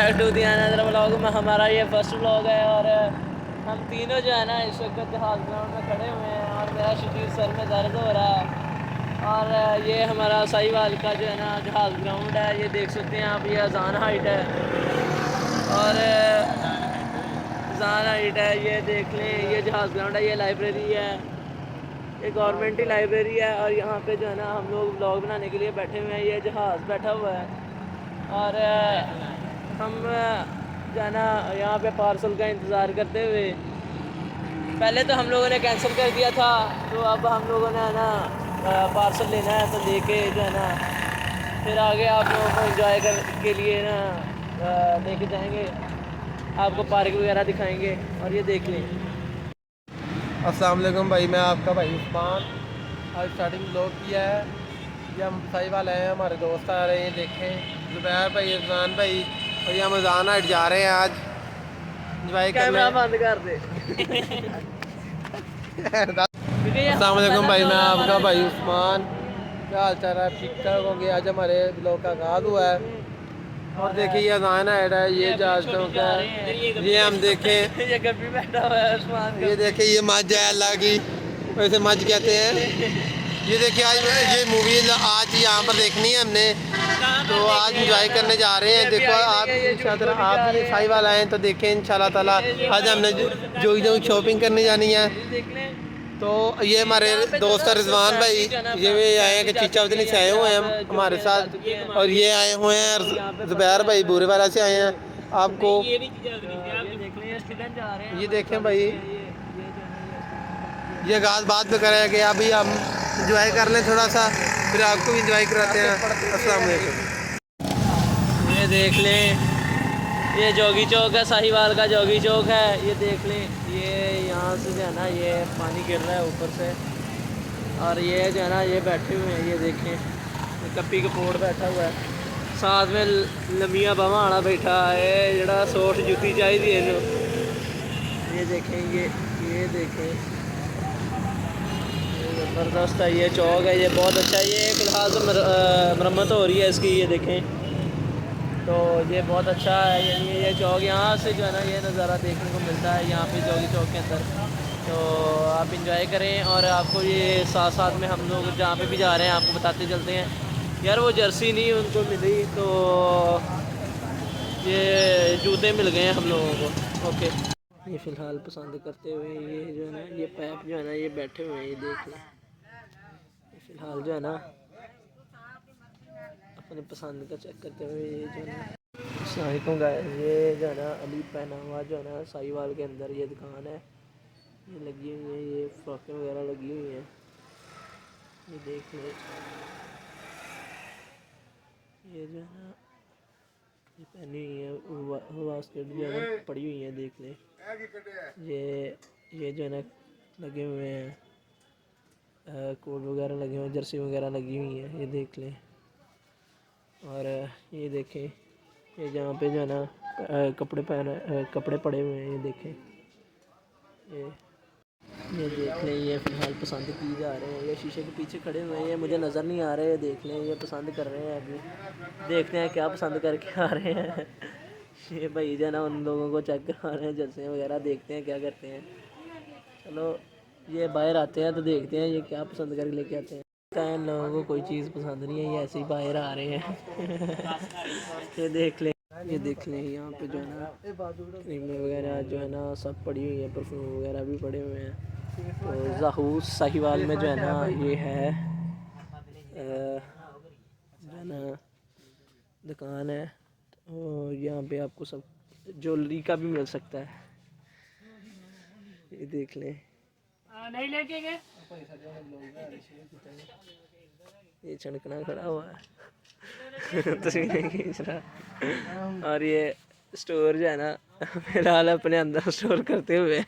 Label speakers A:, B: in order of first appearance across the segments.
A: Back to the another vlog में। हमारा ये फर्स्ट व्लॉग है और हम तीनों जो है ना इस वक्त जहाज़ ग्राउंड में खड़े हुए हैं और मेरा शदीद सर में दर्द हो रहा है। और ये हमारा साहिवाल का जो है ना जहाज़ ग्राउंड है, ये देख सकते हैं आप। ये अजान हाइट है और अजान हाइट है, ये देख लें। ये जहाज़ ग्राउंड है, ये लाइब्रेरी है, ये गवर्नमेंट की लाइब्रेरी है। और यहाँ पे जो है ना हम लोग व्लॉग बनाने के लिए बैठे हुए हैं। ये जहाज़ बैठा हुआ है और हम जो है ना यहाँ पे पार्सल का इंतज़ार करते हुए, पहले तो हम लोगों ने कैंसिल कर दिया था, तो अब हम लोगों ने है ना पार्सल लेना है, तो लेके जो है ना फिर आगे आप लोगों को एंजॉय कर के लिए ना लेके जाएंगे, आपको पार्क वगैरह दिखाएंगे। और ये देख लें।
B: अस्सलाम वालेकुम भाई, मैं आपका भाई उस्मान। आज स्टार्टिंग ब्लॉग किया है। ये हम साहिवाल आए हैं, हमारे दोस्त आ रहे हैं, देखें जुबैर भाई, इरफान भाई, और ये हम अजान हाइट जा रहे हैं आज इंजॉय करने।
A: कैमरा बंद कर दे।
B: अस्सलाम वालेकुम भाई, मैं आपका भाई उस्मान। क्या हाल चाल है? ठीक ठाक होंगे। आज हमारे ब्लॉग का आगाज़ हुआ है और देखिए ये अजान हाइट है, ये जहाज चौक है। ये हम देखें,
A: ये गप्पी बैठा हुआ है उस्मान।
B: ये देखें, ये मज है अल्लाह की, वैसे मज कहते हैं। ये देखिए आज ये मूवी आज यहाँ पर देखनी है हमने, तो आज इंजॉय करने जा रहे हैं। देखो आप इंशाल्लाह आप भी साहिवाल आए तो देखें इंशाल्लाह ताला। आज हमने जो शॉपिंग करने जानी है। तो ये हमारे दोस्त रिजवान भाई, ये भी आए हैं कि चीचा उतनी से आए हुए हैं हमारे साथ, और ये आए हुए हैं जुबैर भाई बुरे वाला से आए हैं। आपको ये देखें भाई, ये गाज बात में करें कि अभी हम इंजॉय कर लें थोड़ा सा, फिर आपको भी इंजॉय कराते हैं। अस्सलाम वालेकुम।
A: ये देख लें, ये जोगी चौक है, साहिवाल का जोगी चौक है। ये देख लें, ये यहाँ से जो है ना ये पानी गिर रहा है ऊपर से, और ये जो है ना ये बैठे हुए हैं। ये देखें, ये कप्पी कपोड़ बैठा हुआ है, साथ में लमिया बावा आना बैठा है, जड़ा सोठ जुती चाहिए इनू। ये देखें, ये देखें, ज़बरदस्त है ये चौक है, ये बहुत अच्छा है। ये फ़िलहाल तो मरम्मत हो रही है इसकी। ये देखें, तो ये बहुत अच्छा है। ये चौक, यहाँ से जो है ना ये नज़ारा देखने को मिलता है यहाँ पे जोगी चौक के अंदर। तो आप इंजॉय करें, और आपको ये साथ साथ में हम लोग जहाँ पे भी जा रहे हैं आपको बताते चलते हैं। यार वो जर्सी नहीं उनको मिली, तो ये जूते मिल गए हैं हम लोगों को। ओके, ये फ़िलहाल पसंद करते हुए ये जो है ना ये पैप जो है ना ये बैठे हुए हैं। ये देख लें, फ़िलहाल जो है ना अपने पसंद का चेक करते हुए ये जो है अस्सलामुअलैकुम गाइस, ये जो है ना अली पहना हुआ जो है ना साहिवाल के अंदर ये दुकान है, ये लगी हुई है, ये फ्रॉकें वगैरह लगी हुई हैं। ये देख लें, ये जो है ना ये पहनी हुई है बास्केट जो है ना पड़ी हुई है। देख लें, ये जो है ना लगे हुए हैं कोट वगैरह लगे हुए हैं, जर्सी वगैरह लगी हुई है। ये देख लें, और ये देखें, ये जहाँ पे जो है ना कपड़े पड़े हुए हैं। ये देखें, ये देख लें, ये फ़िलहाल पसंद की जा रहे हैं। ये शीशे के पीछे खड़े हुए हैं, ये मुझे नज़र नहीं आ रहे हैं। देख लें, ये पसंद कर रहे हैं। अभी देखते हैं क्या पसंद करके आ रहे हैं। ये भाई जो है ना उन लोगों को चेक करा रहे हैं जर्सी वगैरह, देखते हैं क्या करते हैं। चलो ये बाहर आते हैं तो देखते हैं ये क्या पसंद करके लेके आते हैं। इन लोगों को कोई चीज़ पसंद नहीं है, ये ऐसे ही बाहर आ रहे हैं। ये देख लें, ये देख लें, यहाँ पे जो है ना क्रीमें वगैरह जो है ना सब पड़ी हुई है, परफ्यूम वगैरह भी पड़े हुए हैं। तो ज़ाहूस साहिवाल में जो है ना ये है जो है ना दुकान है, और यहाँ पे आपको सब ज्वेलरी का भी मिल सकता है। ये देख लें, नहीं लेके गए, ये चणकना खड़ा हुआ है तस्वीरें खींच रहा। और ये स्टोर जो है ना फिलहाल अपने अंदर स्टोर करते हुए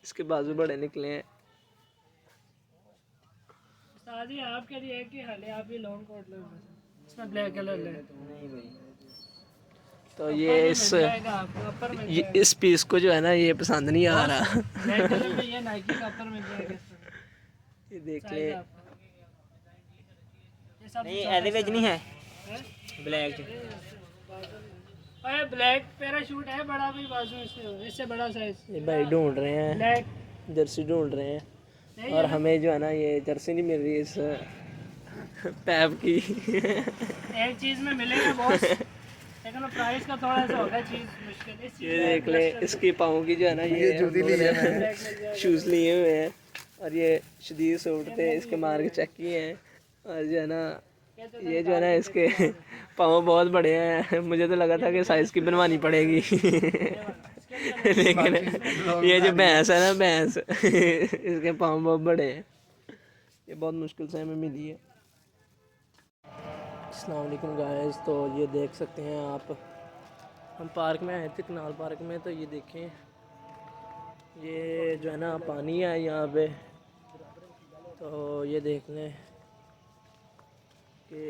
A: इसके बाजू बड़े निकले हैं। आपके लिए कि हाले आप ये लॉन्ग कोट लो, इसमें ब्लैक कलर ले। नहीं भाई, तो ये इस पीस को जो है ना ये पसंद नहीं आ रहा। ये नाइकी का अपर मिल जाएगा, ये देख ले। नहीं एदे विच नहीं है ब्लैक च।
C: अरे ब्लैक पैराशूट है बड़ा भी बाजू इससे बड़ा साइज।
A: ये भाई ढूंढ रहे हैं,
C: ब्लैक
A: जर्सी ढूंढ रहे हैं,
C: नहीं
A: और
C: है ना?
A: हमें जो है ना ये जर्सी नहीं मिल रही इस पैप की।
C: एक चीज में मिलेगा बॉस, लेकिन प्राइस का थोड़ा सा होगा चीज मुश्किल। इस
A: ये देख ले, इसकी पाँव की जो है ना ये जूती ली है, शूज़ लिए हुए हैं, और ये शदीद सूट थे, इसके मार के चेक किए हैं, और जो है ना ये जो है ना इसके पाँव बहुत बड़े हैं। मुझे तो लगा था कि साइज़ की बनवानी पड़ेगी। लेकिन ये जो भैंस है ना, भैंस, इसके पाँव बहुत बड़े हैं, ये बहुत मुश्किल से हमें मिली है। अस्सलाम वालेकुम गाइस, तो ये देख सकते हैं आप, हम पार्क में आए थे, कनाल पार्क में, तो ये देखें, ये जो है ना पानी है यहाँ पे, तो ये देख लें कि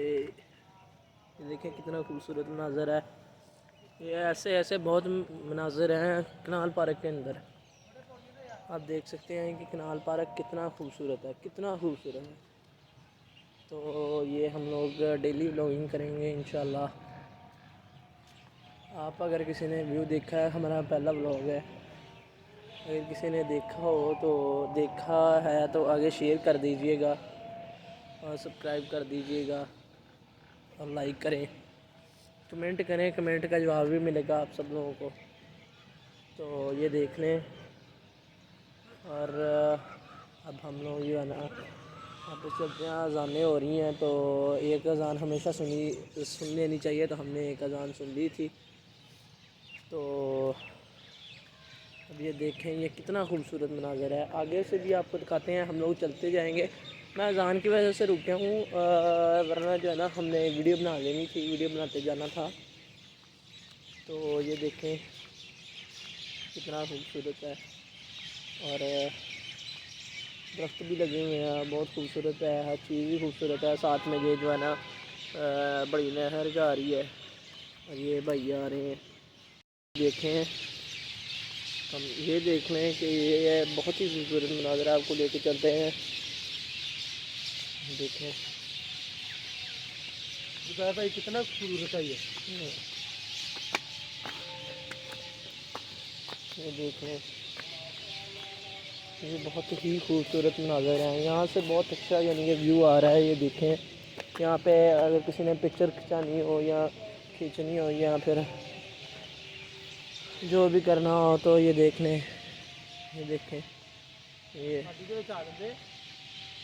A: ये देखें कितना खूबसूरत मनाज़र है। ये ऐसे ऐसे बहुत मनाज़र हैं कनाल पार्क के अंदर। आप देख सकते हैं कि कनाल पार्क कितना खूबसूरत है, कितना खूबसूरत है। तो ये हम लोग डेली व्लॉगिंग करेंगे इंशाल्लाह। आप अगर किसी ने व्यू देखा है, हमारा पहला व्लॉग है, अगर किसी ने देखा हो तो देखा है तो आगे शेयर कर दीजिएगा और सब्सक्राइब कर दीजिएगा और लाइक करें, कमेंट करें, कमेंट का जवाब भी मिलेगा आप सब लोगों को। तो ये देख लें, और अब हम लोग जो है ना अब चलते हैं, अज़ानें हो रही हैं, तो एक अज़ान हमेशा सुन लेनी चाहिए, तो हमने एक अज़ान सुन ली थी। तो अब ये देखें, ये कितना खूबसूरत मनाज़र है, आगे से भी आपको दिखाते हैं, हम लोग चलते जाएंगे। मैं अज़ान की वजह से रुक गया हूँ, वरना जो है ना हमने वीडियो बना लेनी थी, वीडियो बनाते जाना था। तो ये देखें कितना खूबसूरत है, और दरख्त भी लगे हुए हैं, बहुत खूबसूरत है, हर चीज़ भी खूबसूरत है। साथ में ये जो है ना बड़ी नहर जा रही है, और ये भाई आ रहे हैं, देखें, हम ये देख लें कि ये बहुत ही खूबसूरत मनाज़र आपको लेके चलते हैं। देखें
B: भाई कितना खूबसूरत है
A: ये देख लें, ये बहुत ही खूबसूरत मनाज़र है, यहाँ से बहुत अच्छा यानी कि व्यू आ रहा है। ये देखें, यहाँ पे अगर किसी ने पिक्चर खिंचानी हो या खींचनी हो या फिर जो भी करना हो, तो ये देख लें, ये देखें, ये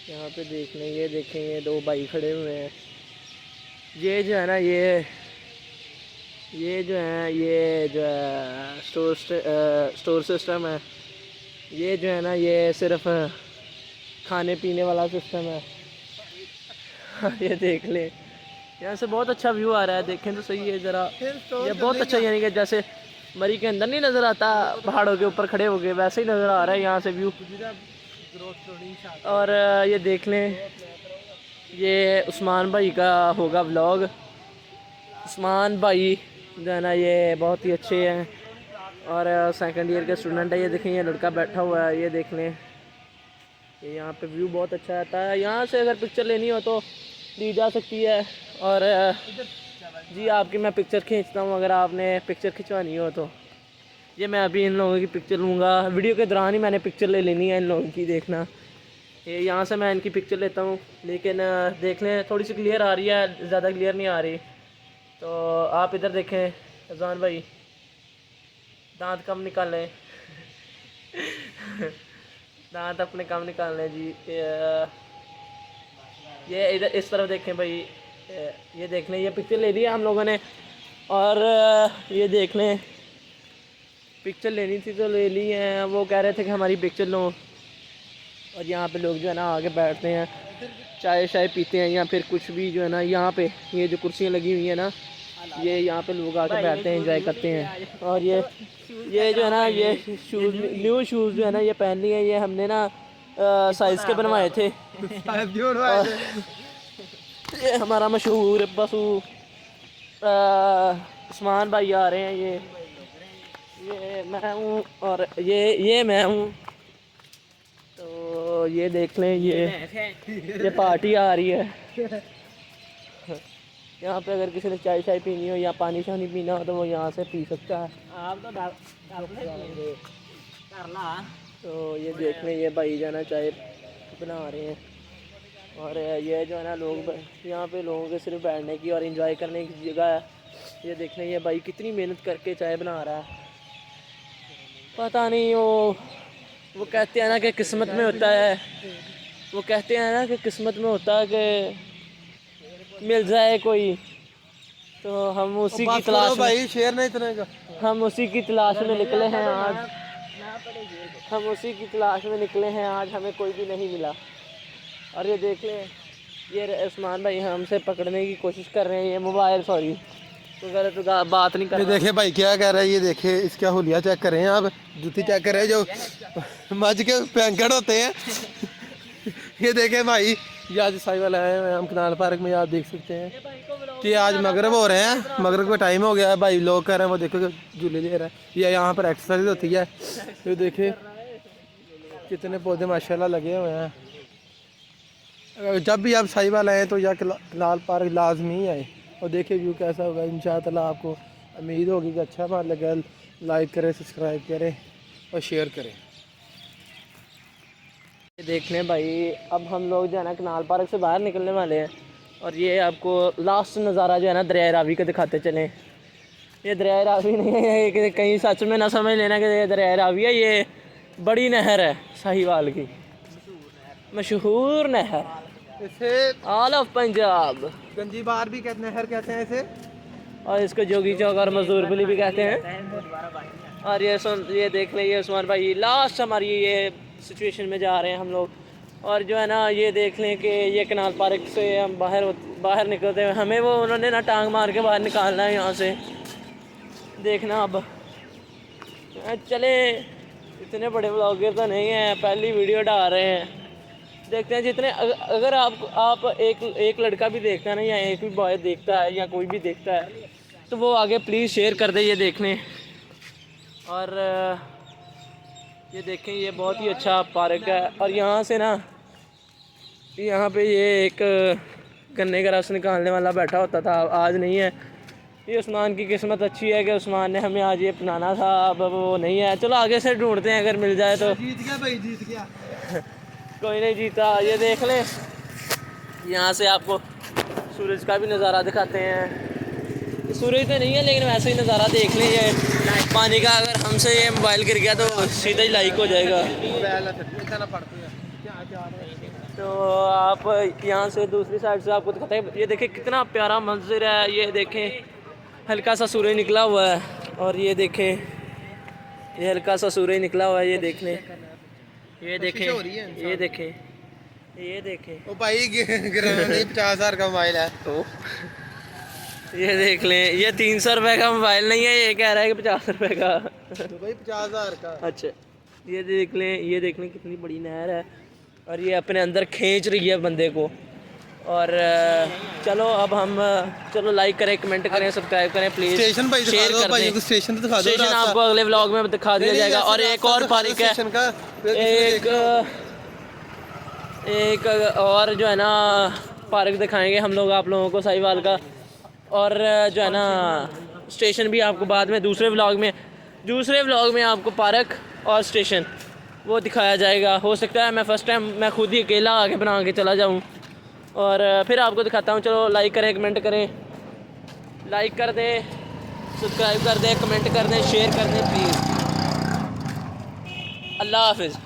A: यहाँ पे देख लें, ये देखें, ये दो भाई खड़े हुए हैं। ये जो है ना ये जो है, ये जो है स्टोर सिस्टम है। ये जो है ना ये सिर्फ खाने पीने वाला सिस्टम है। ये देख लें, यहाँ से बहुत अच्छा व्यू आ रहा है, देखें तो सही है ज़रा, ये बहुत अच्छा, यानी कि जैसे मरी के अंदर नहीं नज़र आता पहाड़ों के ऊपर खड़े हो गए, वैसे ही नज़र आ रहा है यहाँ से व्यू। और ये देख लें, ये उस्मान भाई का होगा व्लॉग। उस्मान भाई जो है ना ये बहुत ही अच्छे हैं, और सेकंड ईयर के स्टूडेंट है। ये देखें, ये लड़का बैठा हुआ है, ये देख लें, ये यहाँ पे व्यू बहुत अच्छा आता है। यहाँ से अगर पिक्चर लेनी हो तो ली जा सकती है, और जी आपकी मैं पिक्चर खींचता हूँ, अगर आपने पिक्चर खिंचवानी हो तो। ये मैं अभी इन लोगों की पिक्चर लूँगा, वीडियो के दौरान ही मैंने पिक्चर ले लेनी है इन लोगों की, देखना। ये यहाँ से मैं इनकी पिक्चर लेता हूँ, लेकिन देख लें थोड़ी सी क्लियर आ रही है, ज़्यादा क्लियर नहीं आ रही। तो आप इधर देखें, अज़ान भाई दांत कम निकालें। दांत अपने कम निकाल लें जी। ये इधर इस तरफ देखें भाई, ये देख लें, ये पिक्चर ले लिया हम लोगों ने, और ये देख लें, पिक्चर लेनी थी तो ले ली है, वो कह रहे थे कि हमारी पिक्चर लो। और यहाँ पे लोग जो है ना आगे बैठते हैं, चाय शाय पीते हैं, या फिर कुछ भी जो है ना, यहाँ पे ये जो कुर्सियाँ लगी हुई हैं ना, ये यहाँ पे लोग आके बैठते हैं, एंजॉय करते हैं। और ये जो है ना ये शूज़, न्यू शूज़ जो है ना ये पहन लिए हैं, ये हमने ना साइज़ के बनवाए थे। ये हमारा मशहूर बसू उस्मान भाई आ रहे हैं, ये मैं हूँ, और ये मैं हूँ। तो ये देख लें, ये पार्टी आ रही है। यहाँ पे अगर किसी ने चाय शाय पीनी हो या पानी शानी पीना हो तो वो यहाँ से पी सकता है।
C: आप तो
A: तो ये देख लें, ये भाई जो है ना चाय बना रहे हैं। और ये जो है ना लोग यहाँ पे लोगों के सिर्फ बैठने की और एंजॉय करने की जगह है। ये देख लें, ये भाई कितनी मेहनत करके चाय बना रहा है। पता नहीं वो कहते हैं ना कि किस्मत में होता है, वो कहते हैं ना कि किस्मत में होता है कि मिल जाए कोई, तो हम उसी की तलाश में,
B: भाई शेयर नहीं इतने का,
A: हम उसी की तलाश में निकले हैं आज। हम उसी की तलाश में निकले हैं आज, हमें कोई भी नहीं मिला। और ये देख लें, ये उस्मान भाई हमसे पकड़ने की कोशिश कर रहे हैं। ये मोबाइल सॉरी तो गलत बात नहीं कर
B: ये
A: रहा।
B: देखिए भाई क्या कह रहा है, ये देखिए इसका हुलिया चेक करें आप, जूती चेक करें जो मज के पैंकड़ होते हैं। ये देखें भाई, ये आज साई वाला है, हम कनाल पार्क में आप देख सकते हैं कि आज मगरब हो रहे हैं, मगरब का टाइम हो गया है। भाई लोग कह रहे हैं वो देखो झूले ले रहा है, ये यहाँ पर एक्सरसाइज होती है। तो देखे कितने पौधे माशाल्लाह लगे हुए हैं। जब भी आप साई वाला आए तो या कनाल पार्क लाजमी आए और देखिए व्यू कैसा होगा। इंशाअल्लाह आपको उम्मीद होगी कि अच्छा बात लगा, लाइक करें, सब्सक्राइब करें और शेयर करें।
A: देख लें भाई, अब हम लोग जो है ना कनाल पार्क से बाहर निकलने वाले हैं और ये आपको लास्ट नज़ारा जो है ना दरिया रावी का दिखाते चलें। ये दरिया रावी नहीं है, ये कहीं सच में ना समझ लेना कि ये दरिया रावी है, ये बड़ी नहर है साहिवाल की, मशहूर नहर,
B: इसे
A: ऑल ऑफ पंजाब।
B: गंजी बार भी कहते हैं, नहर कहते हैं इसे,
A: और इसको जोगी चौक और मजदूर बिली भी कहते हैं। और ये देख लें, ये उस्मान भाई लास्ट हमारी ये सिचुएशन में जा रहे हैं हम लोग। और जो है ना ये देख लें कि ये कनाल पार्क से हम बाहर निकलते हैं, हमें वो उन्होंने ना टांग मार के बाहर निकालना है यहाँ से। देखना अब चले, इतने बड़े ब्लॉगर तो नहीं हैं, पहली वीडियो डाल रहे हैं। देखते हैं जितने, अगर आप एक लड़का भी देखता है ना, या एक भी बॉय देखता है या कोई भी देखता है तो वो आगे प्लीज़ शेयर कर दे ये देखने। और ये देखें, ये बहुत ही अच्छा पार्क है। और यहाँ से ना, यहाँ पे ये एक गन्ने का रस निकालने वाला बैठा होता था, आज नहीं है। ये उस्मान की किस्मत अच्छी है कि उस्मान ने हमें आज ये अपनाना था, अब वो नहीं है। चलो आगे से ढूंढते हैं, अगर मिल जाए तो।
B: जीत गया भाई, जीत गया।
A: कोई नहीं जीता। ये देख लें, यहाँ से आपको सूरज का भी नज़ारा दिखाते हैं। सूरज तो नहीं है लेकिन वैसे ही नज़ारा देख लें। ये पानी का, अगर हमसे ये मोबाइल गिर गया तो सीधा ही लाइक हो जाएगा। तो आप यहाँ से दूसरी साइड से आपको दिखाते हैं। ये देखें कितना प्यारा मंजर है, ये देखें हल्का सा सूरज निकला हुआ है। और ये देखें, ये हल्का सा सूरज निकला हुआ है, ये देख लें, ये देखें, ये देखें, ये देखें।
B: ओ भाई 50,000 का मोबाइल है तो
A: ये देख लें, ये 300 रुपये का मोबाइल नहीं है, ये कह रहा है कि 50 रुपये का।
B: तो भाई 50,000 का।
A: अच्छा, ये देख लें, ये देख लें कितनी बड़ी नहर है और ये अपने अंदर खींच रही है बंदे को। और चलो अब हम, चलो लाइक करें, कमेंट करें, सब्सक्राइब करें प्लीज़,
B: स्टेशन भाई
A: शेयर कर
B: भाई,
A: दें।
B: स्टेशन दिखा दो।
A: स्टेशन आपको अगले व्लॉग में दिखा दिया जाएगा। और एक और पार्क है, एक और जो है ना पार्क दिखाएंगे हम लोग आप लोगों को साहिवाल का। और जो है ना स्टेशन भी आपको बाद में दूसरे व्लॉग में आपको पार्क और स्टेशन वो दिखाया जाएगा। हो सकता है मैं फ़र्स्ट टाइम मैं खुद ही अकेला आके बना के चला जाऊँ और फिर आपको दिखाता हूँ। चलो लाइक करें, कमेंट करें, लाइक कर दें, सब्सक्राइब कर दें, कमेंट कर दें, शेयर कर दें प्लीज़। अल्लाह हाफिज़।